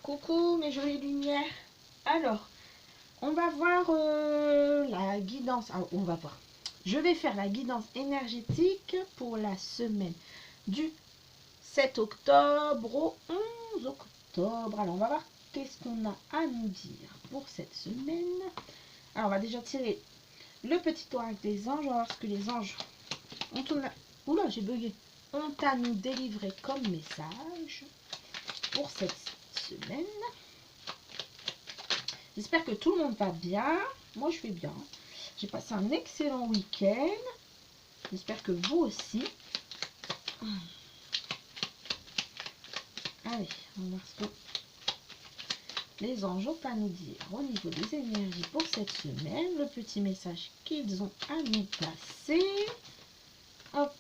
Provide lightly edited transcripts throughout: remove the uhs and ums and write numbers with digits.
Coucou mes jolies lumières. Alors, on va voir la guidance. Ah, on va voir. Je vais faire la guidance énergétique pour la semaine du 7 octobre au 11 octobre. Alors, on va voir qu'est-ce qu'on a à nous dire pour cette semaine. Alors, on va déjà tirer le petit oracle des anges. On va voir ce que les anges ont... Oula, j'ai bugué. Ont à nous délivrer comme message pour cette semaine. J'espère que tout le monde va bien. Moi, je vais bien. J'ai passé un excellent week-end. J'espère que vous aussi. Allez, on va voir ce que les anges ont à nous dire au niveau des énergies pour cette semaine. Le petit message qu'ils ont à nous passer. Hop.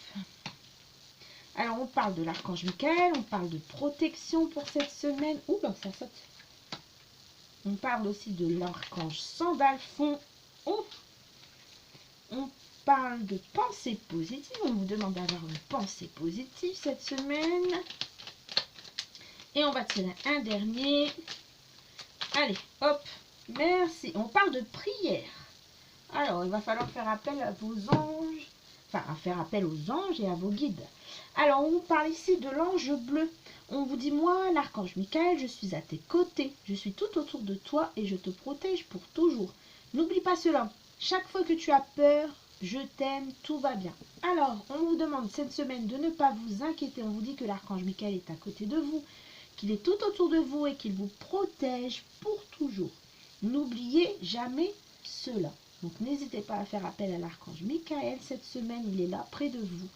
Alors, on parle de l'archange Michael. On parle de protection pour cette semaine. Ouh, là, ça saute. On parle aussi de l'archange Sandalphon. Oh. On parle de pensée positive. On vous demande d'avoir une pensée positive cette semaine. Et on va tirer un dernier. Allez, hop. Merci. On parle de prière. Alors, il va falloir faire appel à vos anges. Enfin, à faire appel aux anges et à vos guides. Alors, on vous parle ici de l'ange bleu. On vous dit, moi, l'archange Michael, je suis à tes côtés. Je suis tout autour de toi et je te protège pour toujours. N'oublie pas cela. Chaque fois que tu as peur, je t'aime, tout va bien. Alors, on vous demande cette semaine de ne pas vous inquiéter. On vous dit que l'archange Michael est à côté de vous, qu'il est tout autour de vous et qu'il vous protège pour toujours. N'oubliez jamais cela. Donc, n'hésitez pas à faire appel à l'archange Michael cette semaine. Il est là près de vous,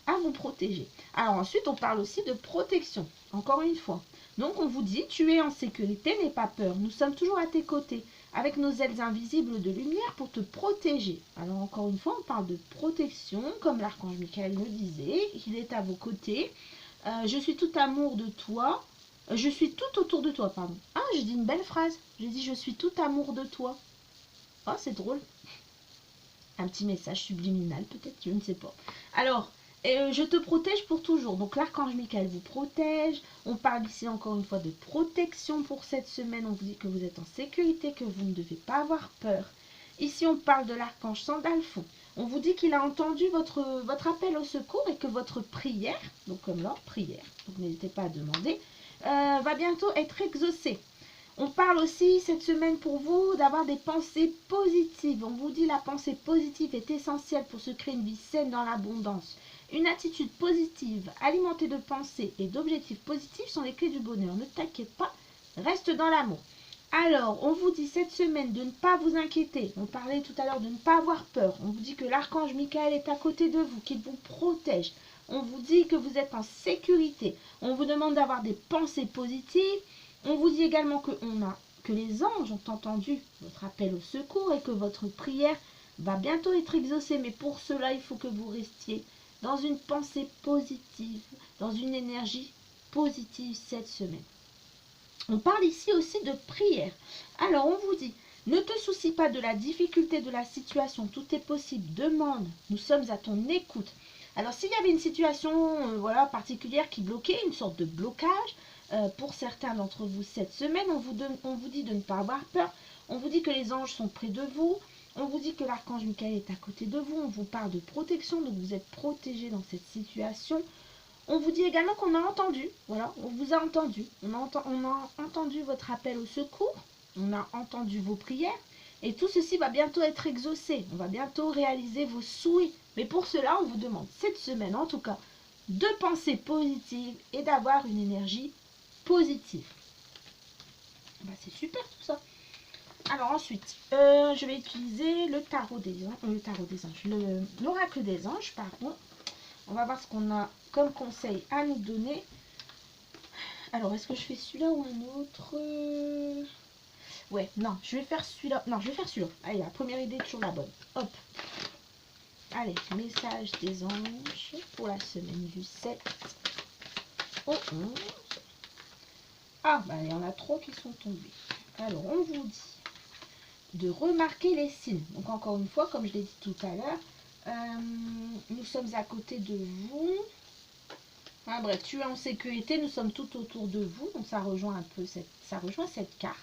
à vous protéger. Alors ensuite, on parle aussi de protection. Encore une fois. Donc, on vous dit, tu es en sécurité, n'aie pas peur. Nous sommes toujours à tes côtés, avec nos ailes invisibles de lumière pour te protéger. Alors, encore une fois, on parle de protection, comme l'archange Michael le disait. Il est à vos côtés. Je suis tout amour de toi. Je suis tout autour de toi, pardon. Ah, j'ai dit une belle phrase. J'ai dit, je suis tout amour de toi. Oh, c'est drôle. Un petit message subliminal, peut-être, je ne sais pas. Alors, je te protège pour toujours. Donc, l'archange Michael vous protège. On parle ici encore une fois de protection pour cette semaine. On vous dit que vous êtes en sécurité, que vous ne devez pas avoir peur. Ici, on parle de l'archange Sandalphon. On vous dit qu'il a entendu votre appel au secours et que votre prière, donc comme là, prière, donc n'hésitez pas à demander, va bientôt être exaucée. On parle aussi cette semaine pour vous d'avoir des pensées positives. On vous dit la pensée positive est essentielle pour se créer une vie saine dans l'abondance. Une attitude positive, alimentée de pensées et d'objectifs positifs sont les clés du bonheur. Ne t'inquiète pas, reste dans l'amour. Alors, on vous dit cette semaine de ne pas vous inquiéter. On parlait tout à l'heure de ne pas avoir peur. On vous dit que l'archange Michael est à côté de vous, qu'il vous protège. On vous dit que vous êtes en sécurité. On vous demande d'avoir des pensées positives. On vous dit également que les anges ont entendu votre appel au secours et que votre prière va bientôt être exaucée. Mais pour cela, il faut que vous restiez dans une pensée positive, dans une énergie positive cette semaine. On parle ici aussi de prière. Alors, on vous dit, ne te soucie pas de la difficulté de la situation, tout est possible, demande, nous sommes à ton écoute. Alors, s'il y avait une situation voilà, particulière qui bloquait, une sorte de blocage, pour certains d'entre vous cette semaine, on vous dit de ne pas avoir peur, on vous dit que les anges sont près de vous, on vous dit que l'archange Michael est à côté de vous, on vous parle de protection, donc vous êtes protégé dans cette situation. On vous dit également qu'on a entendu, voilà, on vous a entendu, on a entendu votre appel au secours, on a entendu vos prières, et tout ceci va bientôt être exaucé, on va bientôt réaliser vos souhaits. Mais pour cela, on vous demande cette semaine, en tout cas, de penser positive et d'avoir une énergie positive. Bah, c'est super tout ça. Alors ensuite, je vais utiliser le tarot des anges, l'oracle des anges, pardon. On va voir ce qu'on a comme conseil à nous donner. Alors, est-ce que je fais celui-là ou un autre? Ouais, non, je vais faire celui-là. Non, je vais faire celui-là. Allez, la première idée est toujours la bonne. Hop. Allez, message des anges pour la semaine du 7 au 11. Ah, bah, il y en a 3 qui sont tombés. Alors, on vous dit de remarquer les signes. Donc, encore une fois, comme je l'ai dit tout à l'heure, nous sommes à côté de vous. Ah, bref, tu es en sécurité, nous sommes tout autour de vous, donc ça rejoint un peu cette carte.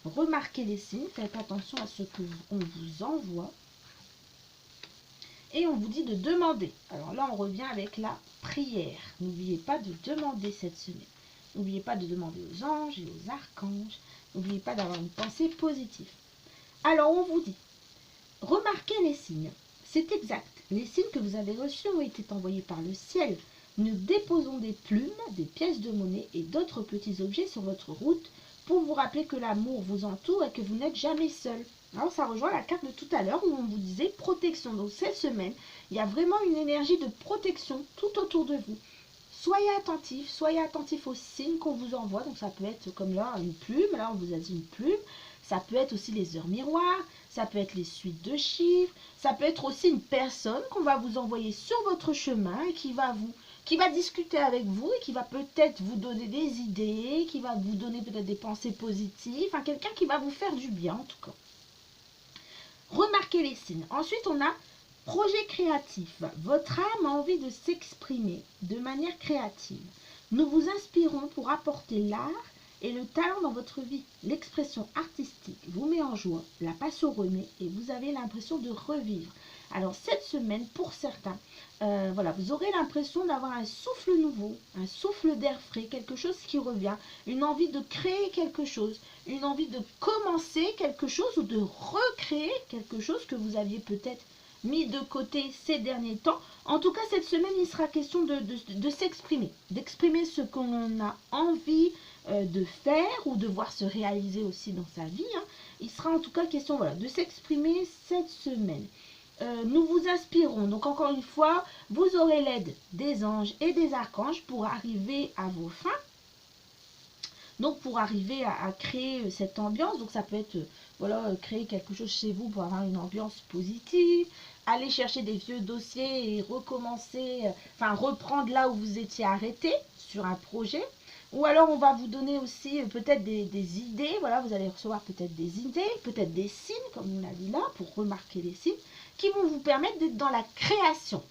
Remarquez les signes, faites attention à ce qu'on vous envoie. Et on vous dit de demander. Alors là, on revient avec la prière. N'oubliez pas de demander cette semaine. N'oubliez pas de demander aux anges et aux archanges. N'oubliez pas d'avoir une pensée positive. Alors, on vous dit, remarquez les signes. C'est exact. Les signes que vous avez reçus ont été envoyés par le ciel. Nous déposons des plumes, des pièces de monnaie et d'autres petits objets sur votre route pour vous rappeler que l'amour vous entoure et que vous n'êtes jamais seul. Alors ça rejoint la carte de tout à l'heure où on vous disait protection. Donc cette semaine, il y a vraiment une énergie de protection tout autour de vous. Soyez attentifs aux signes qu'on vous envoie. Donc ça peut être comme là une plume, là on vous a dit une plume. Ça peut être aussi les heures miroirs, ça peut être les suites de chiffres, ça peut être aussi une personne qu'on va vous envoyer sur votre chemin et qui va discuter avec vous et qui va peut-être vous donner des idées, qui va vous donner peut-être des pensées positives, enfin quelqu'un qui va vous faire du bien en tout cas. Remarquez les signes. Ensuite, on a projet créatif. Votre âme a envie de s'exprimer de manière créative. Nous vous inspirons pour apporter l'art et le talent dans votre vie. L'expression artistique vous met en joie, la passion renaît et vous avez l'impression de revivre. Alors cette semaine, pour certains, voilà, vous aurez l'impression d'avoir un souffle nouveau, un souffle d'air frais, quelque chose qui revient, une envie de créer quelque chose, une envie de commencer quelque chose ou de recréer quelque chose que vous aviez peut-être mis de côté ces derniers temps. En tout cas, cette semaine, il sera question de s'exprimer, d'exprimer ce qu'on a envie de faire ou de voir se réaliser aussi dans sa vie. Hein. Il sera en tout cas question voilà, de s'exprimer cette semaine. Nous vous inspirons. Donc encore une fois, vous aurez l'aide des anges et des archanges pour arriver à vos fins. Donc pour arriver à créer cette ambiance, donc ça peut être voilà, créer quelque chose chez vous pour avoir une ambiance positive, aller chercher des vieux dossiers et recommencer, enfin reprendre là où vous étiez arrêté sur un projet. Ou alors on va vous donner aussi peut-être des idées, voilà, vous allez recevoir peut-être des idées, peut-être des signes, comme on l'a dit là, pour remarquer les signes, qui vont vous permettre d'être dans la création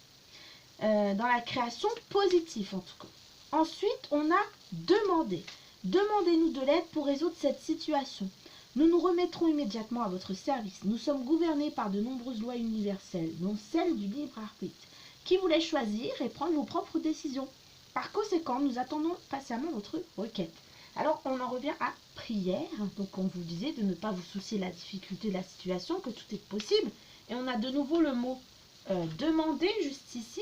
positive en tout cas. Ensuite, on a demandé. Demandez-nous de l'aide pour résoudre cette situation. Nous nous remettrons immédiatement à votre service. Nous sommes gouvernés par de nombreuses lois universelles, dont celle du libre arbitre, qui vous laisse choisir et prendre vos propres décisions. Par conséquent, nous attendons patiemment votre requête. Alors, on en revient à prière. Donc, on vous disait de ne pas vous soucier de la difficulté de la situation, que tout est possible. Et on a de nouveau le mot demander juste ici.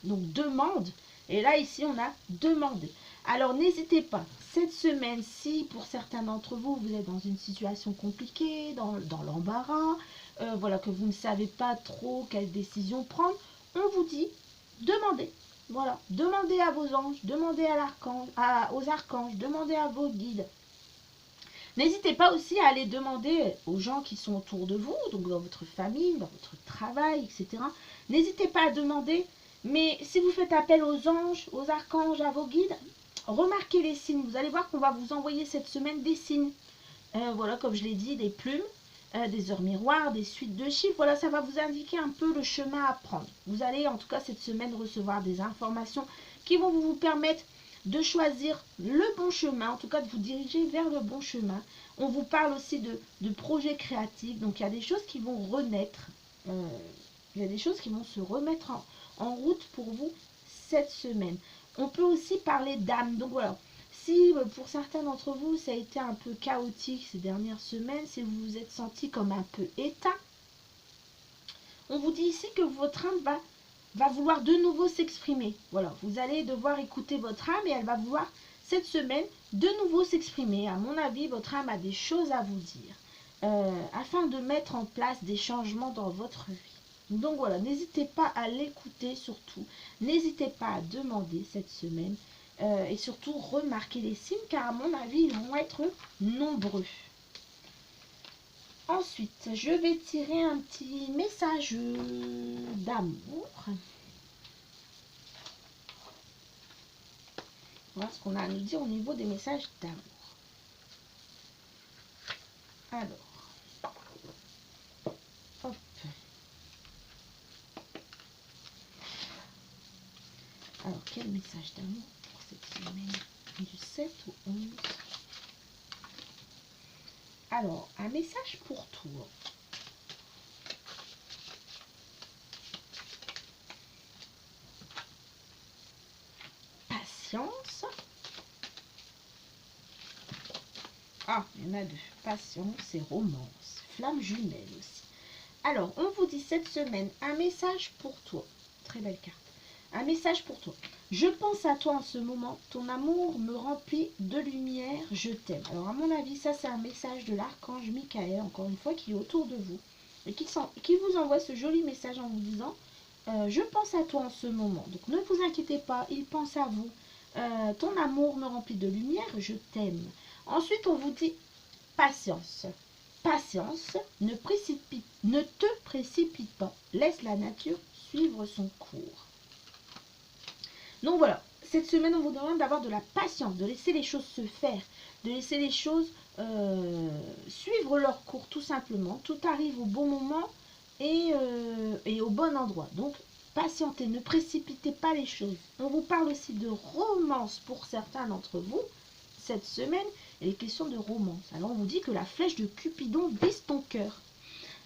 Donc, demande. Et là, ici, on a demandé. Alors, n'hésitez pas. Cette semaine, si pour certains d'entre vous, vous êtes dans une situation compliquée, dans l'embarras, voilà, que vous ne savez pas trop quelle décision prendre, on vous dit demandez. Voilà, demandez à vos anges, demandez à l'archange, aux archanges, demandez à vos guides. N'hésitez pas aussi à aller demander aux gens qui sont autour de vous, donc dans votre famille, dans votre travail, etc. N'hésitez pas à demander, mais si vous faites appel aux anges, aux archanges, à vos guides, remarquez les signes. Vous allez voir qu'on va vous envoyer cette semaine des signes. Voilà, comme je l'ai dit, des plumes, des heures miroirs, des suites de chiffres. Voilà, ça va vous indiquer un peu le chemin à prendre. Vous allez en tout cas cette semaine recevoir des informations qui vont vous permettre de choisir le bon chemin, en tout cas de vous diriger vers le bon chemin. On vous parle aussi de projets créatifs, donc il y a des choses qui vont renaître, il y a des choses qui vont se remettre en route pour vous cette semaine. On peut aussi parler d'âme, donc voilà. Si pour certains d'entre vous ça a été un peu chaotique ces dernières semaines, si vous vous êtes senti comme un peu éteint, on vous dit ici que votre âme va vouloir de nouveau s'exprimer. Voilà, vous allez devoir écouter votre âme et elle va vouloir cette semaine de nouveau s'exprimer. À mon avis, votre âme a des choses à vous dire afin de mettre en place des changements dans votre vie. Donc voilà, n'hésitez pas à l'écouter surtout. N'hésitez pas à demander cette semaine et surtout remarquer les signes car à mon avis, ils vont être nombreux. Ensuite, je vais tirer un petit message d'amour. Voilà ce qu'on a à nous dire au niveau des messages d'amour. Alors, hop. Alors, quel message spécialement pour cette semaine du 7 au 11. Alors, un message pour toi. Patience. Ah, il y en a deux. Patience et romance. Flamme jumelle aussi. Alors, on vous dit cette semaine, un message pour toi. Très belle carte. Un message pour toi. Je pense à toi en ce moment. Ton amour me remplit de lumière. Je t'aime. Alors, à mon avis, ça, c'est un message de l'archange Michael, encore une fois, qui est autour de vous. Et qui vous envoie ce joli message en vous disant je pense à toi en ce moment. Donc, ne vous inquiétez pas. Il pense à vous. Ton amour me remplit de lumière. Je t'aime. Ensuite, on vous dit patience. Patience, ne te précipite pas. Laisse la nature suivre son cours. Donc voilà, cette semaine, on vous demande d'avoir de la patience, de laisser les choses se faire, de laisser les choses suivre leur cours tout simplement. Tout arrive au bon moment et au bon endroit. Donc, patientez, ne précipitez pas les choses. On vous parle aussi de romance pour certains d'entre vous. Cette semaine, il est question de romance. Alors, on vous dit que la flèche de Cupidon vise ton cœur.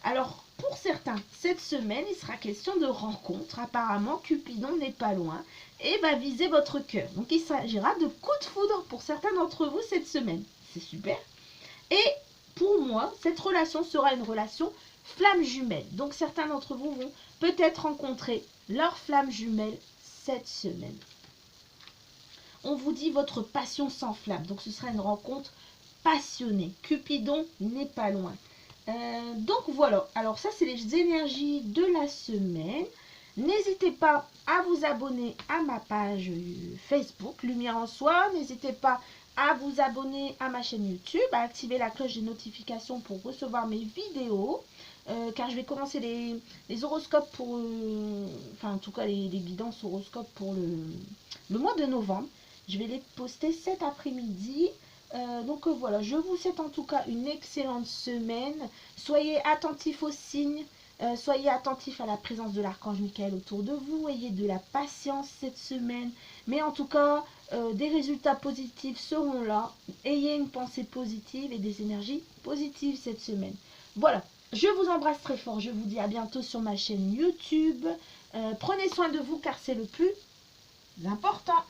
Alors, pour certains, cette semaine, il sera question de rencontre. Apparemment, Cupidon n'est pas loin et va viser votre cœur. Donc, il s'agira de coups de foudre pour certains d'entre vous cette semaine. C'est super. Et pour moi, cette relation sera une relation flamme jumelle. Donc, certains d'entre vous vont peut-être rencontrer leur flamme jumelle cette semaine. On vous dit votre passion s'enflamme. Donc, ce sera une rencontre passionnée. Cupidon n'est pas loin. Donc voilà, alors ça c'est les énergies de la semaine. N'hésitez pas à vous abonner à ma page Facebook Lumière en Soi. N'hésitez pas à vous abonner à ma chaîne YouTube, à activer la cloche des notifications pour recevoir mes vidéos. Car je vais commencer les horoscopes pour... enfin en tout cas les guidances horoscopes pour le mois de novembre. Je vais les poster cet après-midi. Donc voilà, je vous souhaite en tout cas une excellente semaine. Soyez attentifs aux signes, soyez attentifs à la présence de l'archange Michael autour de vous. Ayez de la patience cette semaine. Mais en tout cas, des résultats positifs seront là. Ayez une pensée positive et des énergies positives cette semaine. Voilà, je vous embrasse très fort. Je vous dis à bientôt sur ma chaîne YouTube. Prenez soin de vous car c'est le plus important.